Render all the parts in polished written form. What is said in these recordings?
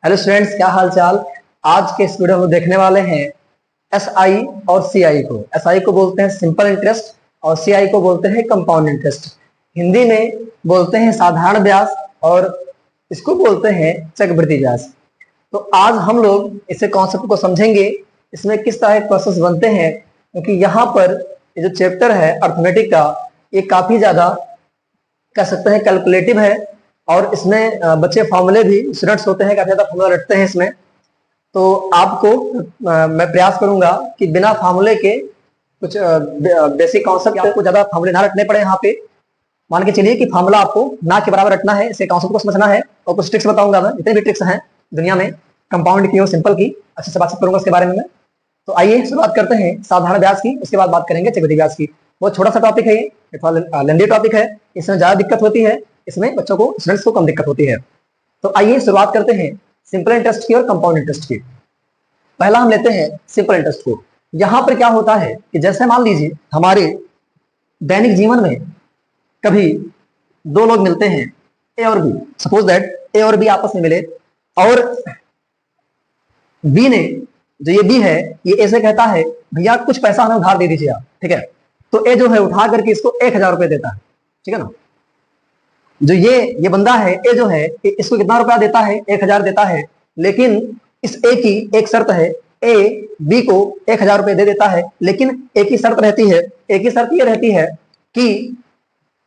Hello students, क्या हाल चाल। आज के इस वीडियो में देखने वाले हैं एसआई और सीआई को। एसआई को बोलते हैं सिंपल इंटरेस्ट और सीआई को बोलते हैं कंपाउंड इंटरेस्ट। हिंदी में बोलते हैं साधारण ब्याज और इसको बोलते हैं चक्रवृद्धि ब्याज। तो आज हम लोग इसे कॉन्सेप्ट को समझेंगे, इसमें किस तरह के प्रोसेस बनते हैं, क्योंकि यहाँ पर ये जो चैप्टर है अर्थमेटिक का, ये काफी ज्यादा कह सकते हैं कैलकुलेटिव है और इसमें बच्चे फॉर्मूले भी स्टूडेंट्स होते हैं, काफी ज्यादा फॉर्मूला रटते हैं इसमें। तो आपको मैं प्रयास करूंगा कि बिना फार्मूले के कुछ बेसिक कॉन्सेप्ट, आपको ज्यादा फार्मूले ना रटने पड़े। यहाँ पे मान के चलिए कि फार्मूला आपको ना के बराबर रटना है, इसे कॉन्सेप्ट को समझना है और कुछ ट्रिक्स बताऊंगा मैं, जितने भी ट्रिक्स हैं दुनिया में कंपाउंड की और सिंपल की, अच्छे से बातचीत करूंगा इसके बारे में मैं। तो आइए शुरुआत करते हैं साधारण ब्याज की, उसके बाद बात करेंगे चक्रवृद्धि ब्याज की। बहुत छोटा सा टॉपिक है, ये थोड़ा लेंदी टॉपिक है, इसमें ज्यादा दिक्कत होती है, इसमें बच्चों को स्टूडेंट्स को कम दिक्कत होती है। तो आइए शुरुआत करते हैं सिंपल इंटरेस्ट की और कंपाउंड इंटरेस्ट की। पहला हम लेते हैं सिंपल इंटरेस्ट को। यहां पर क्या होता है कि जैसे मान लीजिए हमारे दैनिक जीवन में कभी दो लोग मिलते हैं, ए और बी। सपोज दैट ए और बी आपस में मिले और बी ने, जो ये बी है, ये ऐसे कहता है भैया कुछ पैसा हमें उधार दे दीजिए आप, ठीक है। तो ए जो है उठा करके इसको 1000 रुपए देता है, ठीक है ना। जो ये बंदा है ए जो है, इसको कितना रुपया देता है, 1000 देता है। लेकिन इस ए की एक शर्त है, ए बी को 1000 रुपए दे देता है, लेकिन एक ही शर्त रहती है, एक ही शर्त ये रहती है कि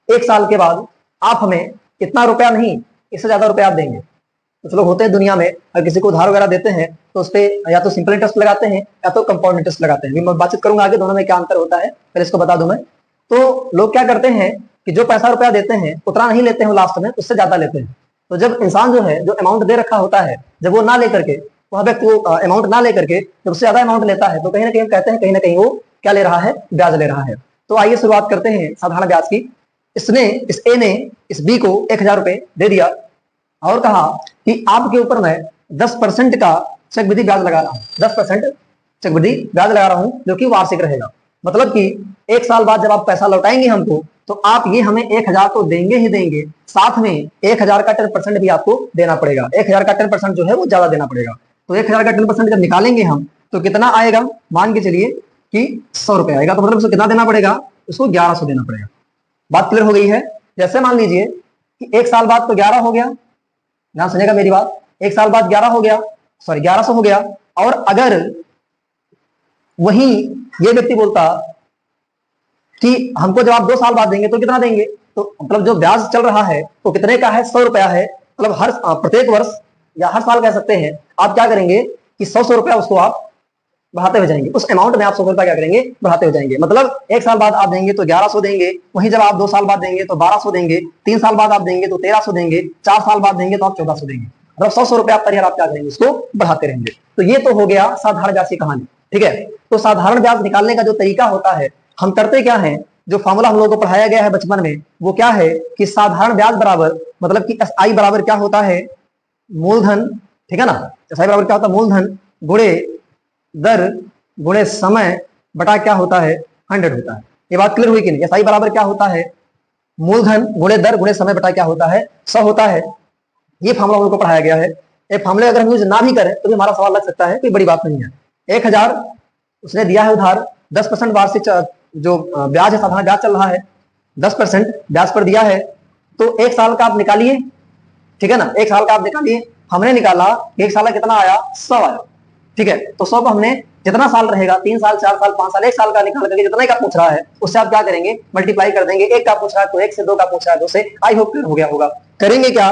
1 साल के बाद आप हमें इतना रुपया नहीं, इससे ज्यादा रुपया आप देंगे। कुछ लोग होते हैं दुनिया में, अगर किसी को उधार वगैरह देते हैं तो उस पर या तो सिंपल इंटरेस्ट लगाते हैं या तो कंपाउंड इंटरेस्ट लगाते हैं। मैं बातचीत करूंगा आगे दोनों में क्या अंतर होता है, पहले इसको बता दूं मैं। तो लोग क्या करते हैं कि जो पैसा रुपया देते हैं उतना नहीं लेते हैं, लास्ट में उससे ज्यादा लेते हैं। तो जब इंसान जो है, जो अमाउंट दे रखा होता है, जब वो ना लेकर के, वह व्यक्ति वो अमाउंट ना लेकर के जब उससे ज्यादा अमाउंट लेता है, तो कहीं ना कहीं हम कहते हैं कहीं ना कहीं वो क्या ले रहा है, ब्याज ले रहा है। तो आइए शुरुआत करते हैं साधारण ब्याज की। इस ए ने इस बी को 1000 रुपए दे दिया और कहा कि आपके ऊपर मैं 10% का चक्रवृद्धि ब्याज लगा रहा हूँ, 10% चक्रवृद्धि ब्याज लगा रहा हूँ, जो कि वार्षिक रहेगा। मतलब कि 1 साल बाद जब आप पैसा लौटाएंगे हमको, तो आप ये हमें 1000 तो देंगे ही देंगे, साथ में 1000 का 10% भी आपको देना पड़ेगा। 1000 का 10% जो है वो ज्यादा देना पड़ेगा। तो 1000 का 10% जब निकालेंगे हम तो कितना आएगा, मान के चलिए कि 100 रुपए आएगा। तो मतलब उसको कितना देना पड़ेगा, उसको 1100 देना पड़ेगा। बात क्लियर हो गई है। जैसे मान लीजिए कि 1 साल बाद तो 11 हो गया, ना सुनेगा मेरी बात, 1 साल बाद 11 हो गया, सॉरी 1100 हो गया। और अगर वही ये व्यक्ति बोलता कि हमको जब आप 2 साल बाद देंगे तो कितना देंगे, तो मतलब जो ब्याज चल रहा है वो कितने का है, 100 रुपया है। मतलब हर प्रत्येक वर्ष या हर साल कह सकते हैं, आप क्या करेंगे कि 100 रुपया उसको आप बढ़ाते हुए जाएंगे, उस अमाउंट में आप 100 रुपया क्या करेंगे, बढ़ाते हुए जाएंगे। मतलब 1 साल बाद आप देंगे तो 1100 देंगे, वहीं जब आप 2 साल बाद देंगे तो 1200 देंगे, 3 साल बाद आप देंगे तो 1300 देंगे, 4 साल बाद देंगे तो आप 1400 देंगे। मतलब 100 रुपया पर ईयर आप क्या करेंगे, उसको बढ़ाते रहेंगे। तो ये तो हो गया साधारण ब्याज की कहानी, ठीक है। तो साधारण ब्याज निकालने का जो तरीका होता है, हम करते क्या है, जो फॉर्मूला हम लोगों को पढ़ाया गया है बचपन में, वो क्या है कि साधारण ब्याज बराबर, मतलब कि एसआई बराबर क्या होता है, मूलधन, ठीक है ना। एसआई बराबर क्या होता है, मूलधन गुणे दर गुणे समय बटा क्या होता है, 100 होता है। ये बात क्लियर हुई कि नहीं। एसआई बराबर क्या होता है, मूलधन गुणे दर गुणे समय बटा क्या होता है, 100 होता है। ये फार्मूला हम लोग को पढ़ाया गया है। ये फार्मूले अगर हम यूज ना भी करें तो भी हमारा सवाल लग सकता है, कोई बड़ी बात नहीं है। 1000 उसने दिया है उधार, 10% वार्षिक जो ब्याज है, साधारण ब्याज चल रहा है, 10% ब्याज पर दिया है। तो 1 साल का आप निकालिए, ठीक है ना, 1 साल का आप निकालिए। हमने निकाला 1 साल का कितना आया, 100 आया, ठीक है। तो 100 को हमने जितना साल रहेगा, 3 साल 4 साल 5 साल 1 साल का निकाल करके जितना का पूछ रहा है उससे आप क्या करेंगे, मल्टीप्लाई कर देंगे। 1 का पूछ रहा है तो 1 से, 2 का पूछ रहा है 2 से। आई होप क्लियर हो गया होगा। करेंगे क्या,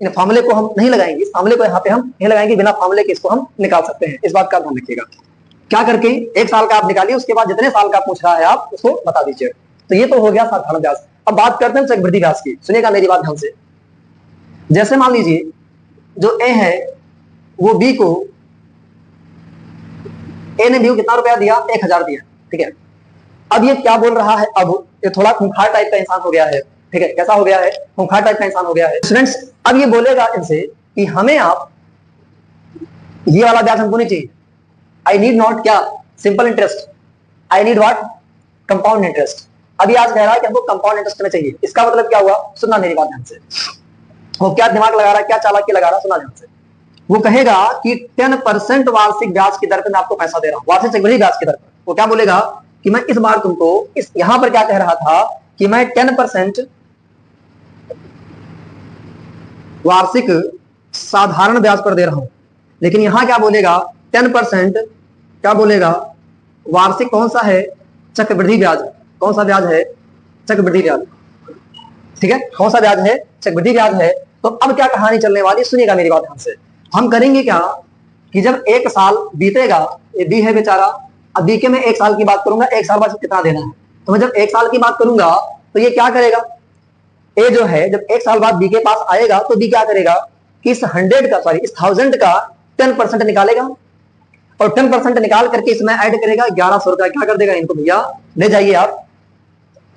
इन फार्मूले को हम नहीं लगाएंगे, इस फार्मूले को यहाँ पे हम नहीं लगाएंगे, बिना फार्मूले के इसको हम निकाल सकते हैं। इस बात का ध्यान रखिएगा। क्या करके 1 साल का आप निकालिए, उसके बाद जितने साल का पूछ रहा है आप उसको बता दीजिए। तो ये तो हो गया साधारण ब्याज। अब बात करते हैं चक्रवृद्धि ब्याज की। सुनिएगा मेरी बात ध्यान से। जैसे मान लीजिए जो ए है वो बी को, ए ने बी को कितना रुपया दिया, 1000 दिया, ठीक है। अब ये क्या बोल रहा है, अब ये थोड़ा खूंखार टाइप का इंसान हो गया है, ठीक है। कैसा हो गया है, खूंखार टाइप का इंसान हो गया है स्टूडेंट्स। अब ये बोलेगा इनसे कि हमें आप ये वाला ब्याज हमको नहीं चाहिए, आई नीड नॉट क्या, simple interest, I need what, compound interest. अभी आज कह रहा है कि हमको कंपाउंड इंटरेस्ट में चाहिए। इसका मतलब क्या हुआ, सुनना मेरी बात ध्यान से। वो क्या दिमाग लगा रहा है, क्या चालाकी लगा रहा है, सुना ध्यान से। वो कहेगा कि 10% वार्षिक ब्याज की दर पर मैं आपको पैसा दे रहा हूं, वार्षिक चक्रवृद्धि ब्याज की दर पर। वो क्या बोलेगा कि मैं इस बार तुमको इस यहां पर क्या कह रहा था कि मैं 10% वार्षिक साधारण ब्याज पर दे रहा हूं, लेकिन यहां क्या बोलेगा 10% क्या बोलेगा वार्षिक कौन सा है, चक्रवृद्धि ब्याज। कौन सा ब्याज है, चक्रवृद्धि ब्याज। ठीक है, कौन सा ब्याज है, चक्रवृद्धि ब्याज है। तो अब क्या कहानी चलने वाली, सुनिएगा मेरी बात ध्यान से। हम करेंगे क्या कि जब एक साल बीतेगा, ये बी है बेचारा, अब बी के मैं एक साल की बात करूंगा, एक साल बाद कितना देना है, तो मैं जब एक साल की बात करूंगा तो ये क्या करेगा, ए जो है जब एक साल बाद बी के पास आएगा तो बी क्या करेगा कि इस 100 का सॉरी इस 1000 का 10% निकालेगा और 10% निकाल करके इसमें ऐड करेगा 1100 रुपया, क्या कर देगा इनको, भैया ले जाइए आप,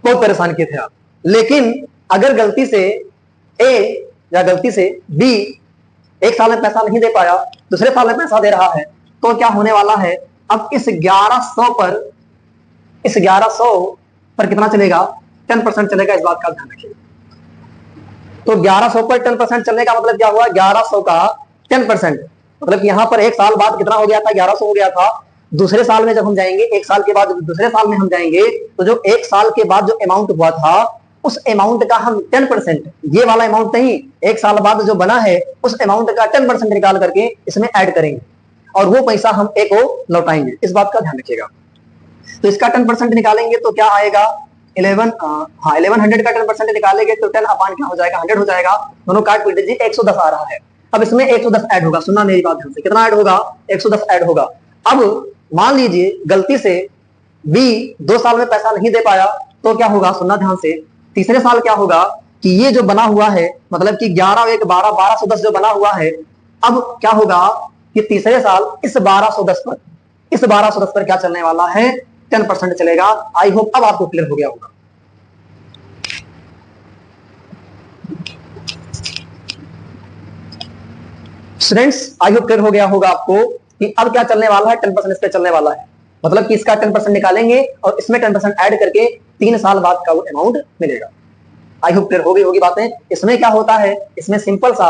बहुत परेशान किए थे आप। लेकिन अगर गलती से ए या गलती से बी एक साल में पैसा नहीं दे पाया, दूसरे साल में पैसा दे रहा है, तो क्या होने वाला है, अब इस 1100 पर कितना चलेगा, 10% चलेगा, इस बात का ध्यान रखिए। तो 1100 पर 10% चलने का मतलब क्या हुआ, 1100 का 10%, मतलब यहां पर एक साल बाद कितना हो गया था, 1100 हो गया था। दूसरे साल में जब हम जाएंगे, एक साल के बाद दूसरे साल में हम जाएंगे, तो जो एक साल के बाद जो अमाउंट हुआ था उस अमाउंट का हम 10%, ये वाला अमाउंट नहीं, एक साल बाद जो बना है उस अमाउंट का 10% निकाल करके इसमें ऐड करेंगे और वो पैसा हम ए को लौटाएंगे, इस बात का ध्यान रखिएगा। तो इसका 10% निकालेंगे तो क्या आएगा, 1100 का 10% निकालेंगे तो 10 अपान क्या हो जाएगा, 100 हो जाएगा, दोनों काट पीट दीजिए, 110 आ रहा है। अब इसमें 110 ऐड होगा, सुनना मेरी बात ध्यान से, कितना ऐड होगा, 110 ऐड होगा। अब मान लीजिए गलती से बी 2 साल में पैसा नहीं दे पाया, तो क्या होगा, सुनना ध्यान से, तीसरे साल क्या होगा कि ये जो बना हुआ है, मतलब कि 11 1 12 1210 जो बना हुआ है, अब क्या होगा कि तीसरे साल इस 1210 पर क्या चलने वाला है, 10% चलेगा। आई होप अब आपको क्लियर हो गया होगा। स्टूडेंट्स आई होप क्लियर हो गया होगा आपको कि अब क्या चलने वाला है, 10% इस पे चलने वाला है, मतलब कि इसका 10% निकालेंगे और इसमें 10% ऐड करके 3 साल बाद का वो अमाउंट मिलेगा। आई होप क्लियर हो गई होगी बातें। इसमें क्या होता है, इसमें सिंपल सा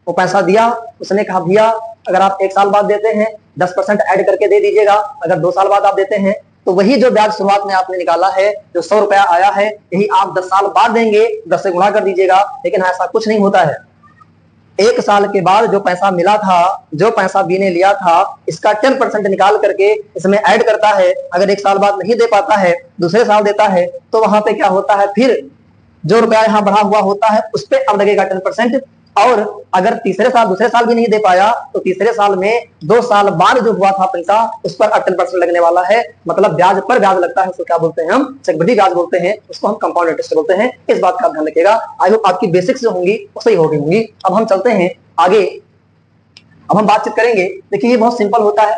वो पैसा दिया, उसने कहा भैया अगर आप एक साल बाद देते हैं 10% ऐड करके दे दीजिएगा, अगर 2 साल बाद आप देते हैं तो वही जो ब्याज शुरुआत में आपने निकाला है, जो 100 रुपया आया है, यही आप 10 साल बाद देंगे, 10 से गुणा कर दीजिएगा। लेकिन ऐसा कुछ नहीं होता है, एक साल के बाद जो पैसा मिला था, जो पैसा बी ने लिया था, इसका 10% निकाल करके इसमें ऐड करता है। अगर एक साल बाद नहीं दे पाता है, दूसरे साल देता है, तो वहां पे क्या होता है, फिर जो रुपया यहाँ बढ़ा हुआ होता है उस पर अब लगेगा 10%। और अगर तीसरे साल दूसरे साल भी नहीं दे पाया तो तीसरे साल में 2 साल बाद जो हुआ था पैसा उस पर 10% लगने वाला है, मतलब ब्याज पर ब्याज लगता है, उसको क्या बोलते हैं हम, चक्रवृद्धि ब्याज बोलते हैं, उसको हम कंपाउंड इंटरेस्ट बोलते हैं। इस बात का ध्यान रखिएगा। आई होप आपकी बेसिक्स जो होंगी वो सही हो गई होंगी। अब हम चलते हैं आगे, अब हम बातचीत करेंगे। देखिए ये बहुत सिंपल होता है,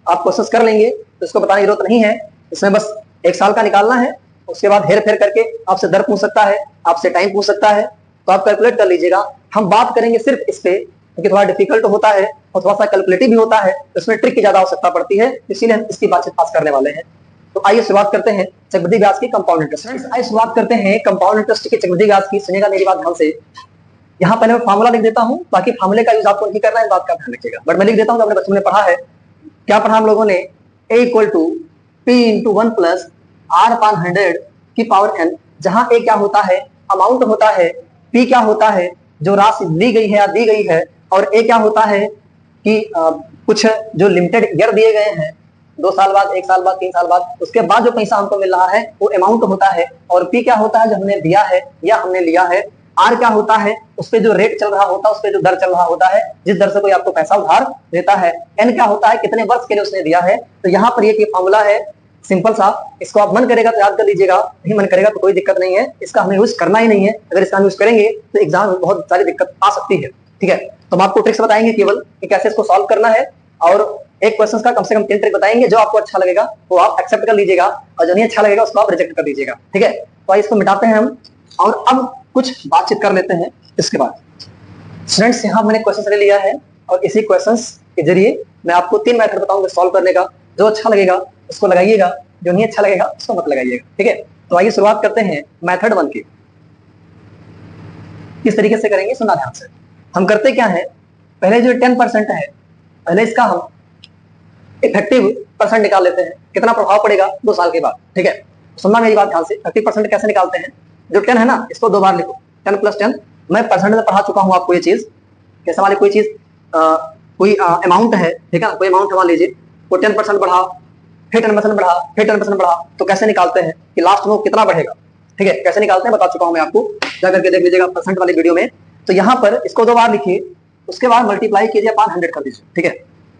आप कोशिश कर लेंगे तो इसको बताने की जरूरत नहीं है, इसमें बस एक साल का निकालना है, उसके बाद हेर फेर करके आपसे दर पूछ सकता है, आपसे टाइम पूछ सकता है, तो आप कैलकुलेट कर लीजिएगा। हम बात करेंगे सिर्फ इस पे क्योंकि थोड़ा डिफिकल्ट होता है और थोड़ा सा कैलकुलेटिव भी होता है, इसमें ट्रिक की ज्यादा आवश्यकता पड़ती है, इसीलिए हम इसकी बातचीत पास करने वाले हैं। तो आइए शुरुआत करते हैं चक्रवृद्धि ब्याज की कंपाउंड इंटरेस्ट। आइए शुरुआत करते हैं कंपाउंड इंटरेस्ट की चक्रवृद्धि ब्याज की। सुनिएगा मेरी बात ध्यान से, यहाँ पहले मैं फार्मूला लिख देता हूँ, बाकी फार्मूले का यूज आपको नहीं करना है, इस बात का ध्यान रखिएगा, बट मैं लिख देता हूँ, अपने बच्चों ने पढ़ा है। क्या पढ़ा हम लोगों ने, A equal to P into 1 plus R upon 100 की पावर n, जहां A क्या होता है, अमाउंट होता है, P क्या होता है, जो राशि ली गई है या दी गई है, और A क्या होता है कि कुछ जो लिमिटेड ईयर दिए गए हैं, 2 साल बाद, 1 साल बाद, 3 साल बाद, उसके बाद जो पैसा हमको मिल रहा है वो अमाउंट होता है। और P क्या होता है, जो हमने दिया है या हमने लिया है। R क्या होता है, उस पर जो रेट चल रहा होता है, उस पर जो दर चल रहा होता है, जिस दर से कोई आपको पैसा उधार देता है। N क्या होता है, कितने वर्ष के लिए उसने दिया है। तो यहाँ पर ये फॉर्मूला है सिंपल सा, इसको आप मन करेगा तो याद कर लीजिएगा, नहीं मन करेगा तो कोई दिक्कत नहीं है, इसका हमें यूज करना ही नहीं है। अगर इसका यूज करेंगे तो एग्जाम में बहुत सारी दिक्कत आ सकती है। ठीक है, तो हम आपको ट्रिक्स बताएंगे केवल कि कैसे इसको सॉल्व करना है, और एक क्वेश्चन का कम से कम 3 ट्रिक बताएंगे। जो आपको अच्छा लगेगा वो आप एक्सेप्ट कर लीजिएगा, और जो नहीं अच्छा लगेगा उसको आप रिजेक्ट कर दीजिएगा। ठीक है, तो आइए इसको मिटाते हैं हम, और अब कुछ बातचीत कर लेते हैं इसके बाद। स्टूडेंट्स यहाँ मैंने क्वेश्चन ले लिया है, और इसी क्वेश्चन के जरिए मैं आपको 3 मेथड बताऊंगा सॉल्व करने का। जो अच्छा लगेगा उसको लगाइएगा, जो नहीं अच्छा लगेगा उसको मत लगाइएगा। ठीक है, तो आइए शुरुआत करते हैं मेथड 1 की। किस तरीके से करेंगे सुनना ध्यान से। हम करते क्या है, पहले जो 10% है, पहले इसका हम इफेक्टिव परसेंट निकाल लेते हैं, कितना प्रभाव पड़ेगा 2 साल के बाद। ठीक है, सुनना मेरी बात ध्यान से। 30% कैसे निकालते हैं, जो 10 है ना, इसको 2 बार लिखो, 10 + 10। मैं परसेंट में पढ़ा चुका हूँ आपको ये चीज, कैसे वाली कोई चीज, कोई अमाउंट है, ठीक है, कोई अमाउंट मान लीजिए, वो 10% बढ़ा, फिर 10% बढ़ा, फिर 10% बढ़ा, तो कैसे निकालते हैं कि लास्ट में कितना बढ़ेगा। ठीक है, कैसे निकालते हैं बता चुका हूं मैं आपको, जा करके देख लीजिएगा परसेंट वाली वीडियो में। तो यहाँ पर इसको 2 बार लिखिए, उसके बाद मल्टीप्लाई कीजिए अपॉन 100 कर दीजिए। ठीक है,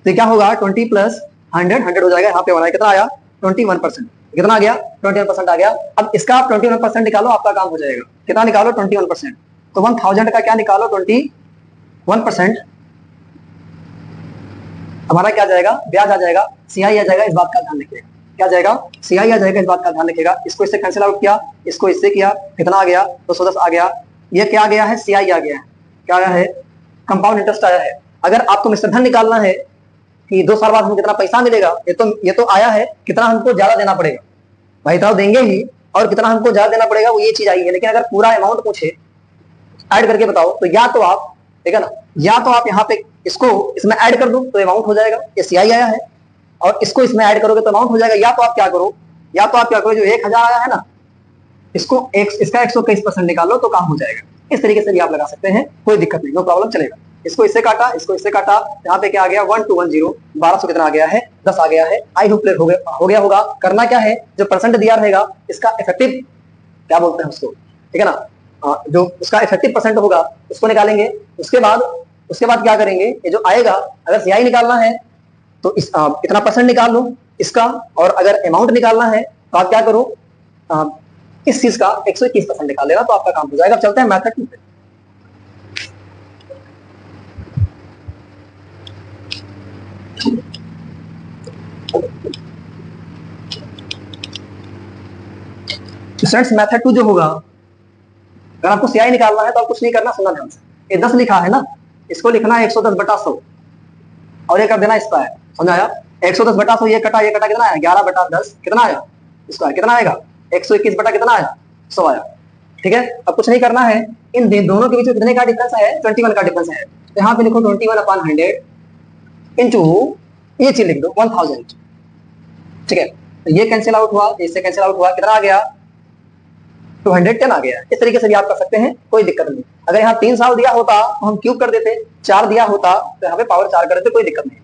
तो क्या होगा, 20 + 100, 100 हो जाएगा। यहाँ पे हमारा कितना आया, 21%। कितना आ गया, 21% आ गया। अब इसका आप 21% निकालो, आपका काम हो जाएगा। कितना निकालो, 21%। तो 1000 का क्या निकालो, 21%, हमारा क्या जाएगा, ब्याज आ जाएगा, सीआई आ जाएगा, इस बात का ध्यान रखिएगा। क्या जाएगा, सीआई आ जाएगा, इस बात का ध्यान रखिएगा। इसको इससे कैंसिल आउट किया, इसको इससे किया, कितना आ गया, 210 आ गया। ये क्या आ गया है, सीआई आ गया है। क्या आया है, कंपाउंड इंटरेस्ट आया है। अगर आपको मिश्रधन निकालना है कि 2 साल बाद हमको कितना पैसा मिलेगा, ये तो आया है, कितना हमको ज्यादा देना पड़ेगा, भाई तो देंगे ही, और कितना हमको ज्यादा देना पड़ेगा, वो ये चीज आई है। लेकिन अगर पूरा अमाउंट पूछे ऐड करके बताओ, तो या तो आप, ठीक है ना, या तो आप यहाँ पे इसको इसमें ऐड कर दो तो अमाउंट हो जाएगा, ये सीआई आया है, और इसको इसमें ऐड करोगे तो अमाउंट हो जाएगा। या तो आप क्या करो, जो 1000 आया है ना, इसको इसका 121% निकालो तो काम हो जाएगा। इस तरीके से भी आप लगा सकते हैं, कोई दिक्कत नहीं, नो प्रॉब्लम, चलेगा। इसको इससे काटा, इसको इससे काटा, यहाँ पे क्या आ गया, 1210, 1200 कितना आ गया है, 10 आ गया है। आई होप क्लियर हो गया होगा। करना क्या है, जो परसेंट दिया रहेगा, इसका इफेक्टिव क्या बोलते हैं उसको, ठीक है ना, जो उसका इफेक्टिव परसेंट होगा उसको निकालेंगे। उसके बाद क्या करेंगे, ये जो आएगा, अगर सीआई निकालना है तो इतना परसेंट निकाल लो इसका, और अगर अमाउंट निकालना है तो आप क्या करो, इस चीज का 121% निकाल लेना, तो आपका काम हो जाएगा। चलते हैं मैथड 2 पे। स्टूडेंट्स मेथड 2 जो होगा, अगर आपको सीआई निकालना है तो आप कुछ नहीं करना, सुनना ध्यान से। ये 10 लिखा है ना, इसको लिखना है 110/100, और ये कर देना इसका है, समझ आया। 110/100, ये कटा कितना आया, 11/10, कितना आया, इसका कितना आएगा, 121 बटा कितना आया, 100 आया। ठीक है, अब कुछ नहीं करना है, इन दोनों के बीच में कितने का डिफरेंस है, 21 का डिफरेंस है। तो यहाँ पे लिखो 21/100 इंटू, ये चीज लिख दो 1000। ठीक है, तो ये कैंसिल आउट हुआ, इससे कैंसिल आउट हुआ, कितना आ गया, 210 आ गया। इस तरीके से भी आप कर सकते हैं, कोई दिक्कत नहीं। अगर यहाँ 3 साल दिया होता तो हम क्यूब कर देते, 4 दिया होता तो यहाँ पे पावर 4 कर देते, कोई दिक्कत नहीं।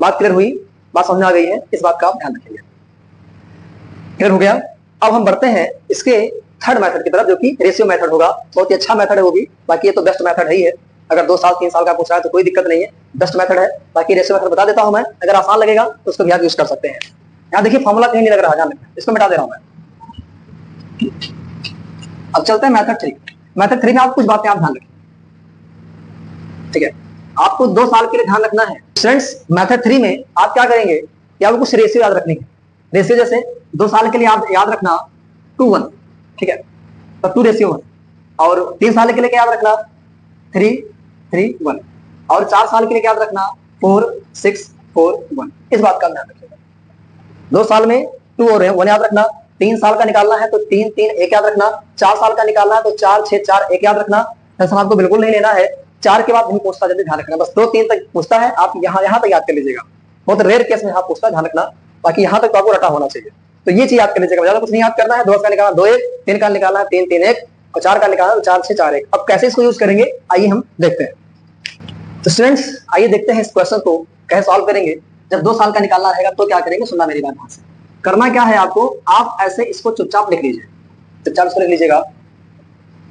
बात क्लियर हुई, बात समझ आ गई है, इस बात का आप ध्यान रखेंगे। क्लियर हो गया। अब हम बढ़ते हैं इसके थर्ड मेथड की तरफ, जो कि रेशियो मेथड होगा। बहुत ही अच्छा मेथड है वो भी, बाकी ये तो बेस्ट मेथड ही है। अगर 2 साल 3 साल का पूछ रहा है तो कोई दिक्कत नहीं है, बेस्ट मेथड है। बाकी रेशियो मेथड बता देता हूं मैं, अगर आसान लगेगा तो उसको भी आप यूज कर सकते हैं। यहाँ देखिए फॉर्मूला कहीं नहीं लग रहा, ध्यान रखें, इसको मिटा दे रहा हूं मैं। अब चलते हैं मेथड 3। मेथड 3 में आप कुछ बातें आप ध्यान रखें, ठीक है। आपको 2 साल के लिए ध्यान रखना है फ्रेंड्स। मेथड 3 में आप क्या करेंगे कि आपको कुछ रेशियो याद रखनी है। रेशियो जैसे 2 साल के लिए आप याद रखना 2:1, ठीक है, तो 2:1। और 3 साल के लिए क्या याद रखना, 3:1। और 4 साल के लिए क्या याद रखना, 4:6:4:1। इस बात का ध्यान रखिएगा। 2 साल में 2 और 1 याद रखना, 3 साल का निकालना है तो 3:3:1 याद रखना, 4 साल का निकालना है तो 4:6:4:1 याद रखना। टेंशन आपको बिल्कुल नहीं लेना है, 4 के बाद नहीं पूछता, जल्दी ध्यान रखना, बस 2-3 तक पूछता है, आप यहाँ तक याद कर लीजिएगा। बहुत रेयर केस में यहाँ पूछता, ध्यान रखना, बाकी यहाँ तक तो आपको रटा होना चाहिए। तो ये चीज याद कर लीजिएगा, ज्यादा कुछ नहीं याद करना है। 2 का निकालना 2:1, 3 का निकालना है 3:3:1, और 4 का निकालना है 4:6:4:1। अब कैसे इसको यूज करेंगे, आइए हम देखते हैं। तो स्टूडेंट्स आइए देखते हैं इस क्वेश्चन को कैसे सॉल्व करेंगे। जब 2 साल का निकालना रहेगा तो क्या करेंगे, सुनना मेरी बात ध्यान से। करना क्या है आपको, आप ऐसे इसको चुपचाप लिख लीजिए, चुपचाप इसको लिख लीजिएगा।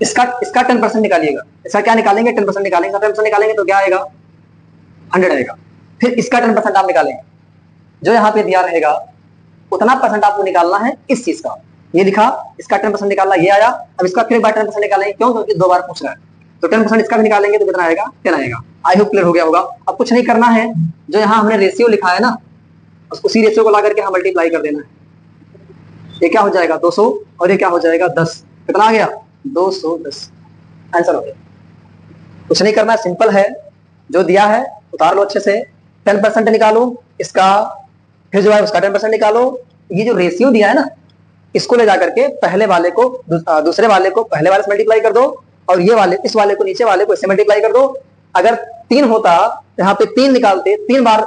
इसका 10% निकालिएगा। इसका क्या निकालेंगे, 10% निकालेंगे। 10% निकालेंगे तो क्या आएगा, 100 आएगा। फिर इसका 10% आप निकालेंगे, जो यहाँ पे दिया रहेगा उतना परसेंट आपको निकालना है इस चीज का। ये लिखा, इसका 10% निकालना, ये आया। अब इसका फिर 10% निकालेंगे, क्यों, क्योंकि 2 बार पूछ रहा है, तो 10% इसका भी निकालेंगे तो कितना आएगा, 10 आएगा। आई होप क्लियर हो गया होगा। अब कुछ नहीं करना है, जो यहाँ हमने रेशियो लिखा है ना, उसी रेशियो को ला करके हम मल्टीप्लाई कर देना है। ये क्या हो जाएगा, 200, और ये क्या हो जाएगा, 10। कितना आ गया, 210। आंसर हो गया। कुछ नहीं करना है, सिंपल है, जो दिया है उतार लो अच्छे से, 10% निकालो इसका, फिर जो है उसका 10% निकालो। ये जो रेशियो दिया है ना, इसको ले जाकर के पहले वाले को दूसरे वाले को पहले वाले से मल्टीप्लाई कर दो, और ये वाले इस वाले को नीचे वाले को इससे मल्टीप्लाई कर दो। अगर 3 होता तो यहाँ पे 3 निकालते, 3 बार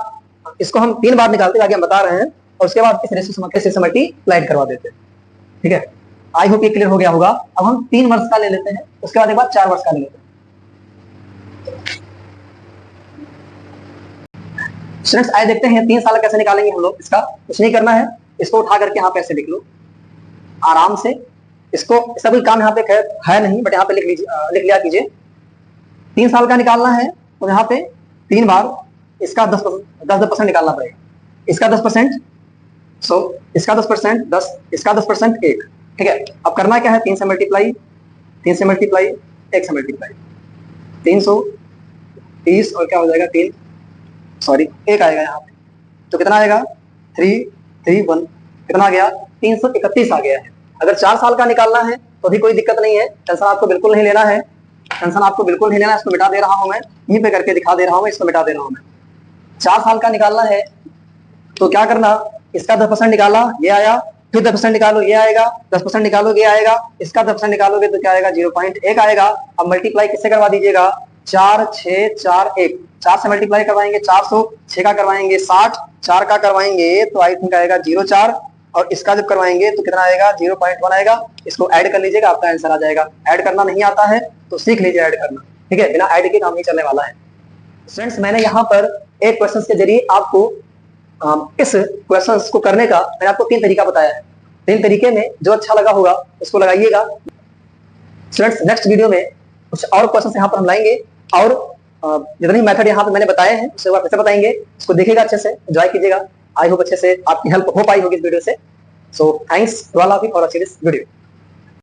इसको हम 3 बार निकालते, आगे हम बता रहे हैं, और उसके बाद इस रेशियो से मल्टीप्लाई करवा देते। ठीक है, आई होप ये क्लियर हो गया होगा। अब हम 3 वर्ष का ले लेते हैं, उसके बाद एक बार 4 वर्ष का ले लेते हैं। स्टूडेंट्स आइए देखते हैं 3 साल कैसे निकालेंगे हम लोग। इसका कुछ नहीं करना है, इसको उठा करके यहाँ पे ऐसे लिख लो आराम से। इसको इसका कोई काम यहाँ पे है नहीं, बट यहाँ पे लिख लिया कीजिए। 3 साल का निकालना है तो यहाँ पे 3 बार इसका 10% निकालना पड़ेगा। इसका 10%, सो इसका 10%, 10, इसका 10%, 1। ठीक है, अब करना क्या है, 3 से मल्टीप्लाई, 3 से मल्टीप्लाई, 1 से मल्टीप्लाई, 330 और क्या हो जाएगा 1 आएगा यहाँ पे, तो कितना आएगा 331, कितना आ गया 331 आ गया है। अगर 4 साल का निकालना है तो भी कोई दिक्कत नहीं है, टेंशन आपको बिल्कुल नहीं लेना है, टेंशन आपको बिल्कुल नहीं लेना है। इसको मिटा दे रहा हूं मैं, यहीं पे करके दिखा दे रहा हूं, इसको मिटा दे रहा हूं मैं। 4 साल का निकालना है तो क्या करना, इसका 10% निकाला, ये आया, फिर 10% निकालो, ये आएगा, 10% निकालो, ये आएगा, इसका 10% निकालोगे तो क्या आएगा 0.1 आएगा। अब मल्टीप्लाई किससे करवा दीजिएगा, 4, 6, 4, 1, 4 से मल्टीप्लाई करवाएंगे 400, 6 का करवाएंगे 60, 4 का करवाएंगे तो आई थिंक आएगा 04, और इसका जब करवाएंगे तो कितना आएगा 0.1 आएगा। इसको ऐड कर लीजिएगा, आपका आंसर आ जाएगा। ऐड करना नहीं आता है तो सीख लीजिए ऐड करना, ठीक है, बिना ऐड के काम नहीं चलने वाला है। फ्रेंड्स मैंने यहाँ पर एक क्वेश्चन के जरिए आपको इस क्वेश्चन को करने का मैंने आपको 3 तरीका बताया है। 3 तरीके में जो अच्छा लगा होगा उसको लगाइएगा। फ्रेंड्स नेक्स्ट वीडियो में कुछ और क्वेश्चन यहाँ पर हम लाएंगे, और जितनी मेथड यहाँ पे मैंने बताए हैं उससे आप कैसे बताएंगे, उसको देखिएगा, अच्छे से एंजॉय कीजिएगा। आई होप अच्छे से आपकी हेल्प हो पाई होगी इस वीडियो से। So thanks to all of you for watching this video.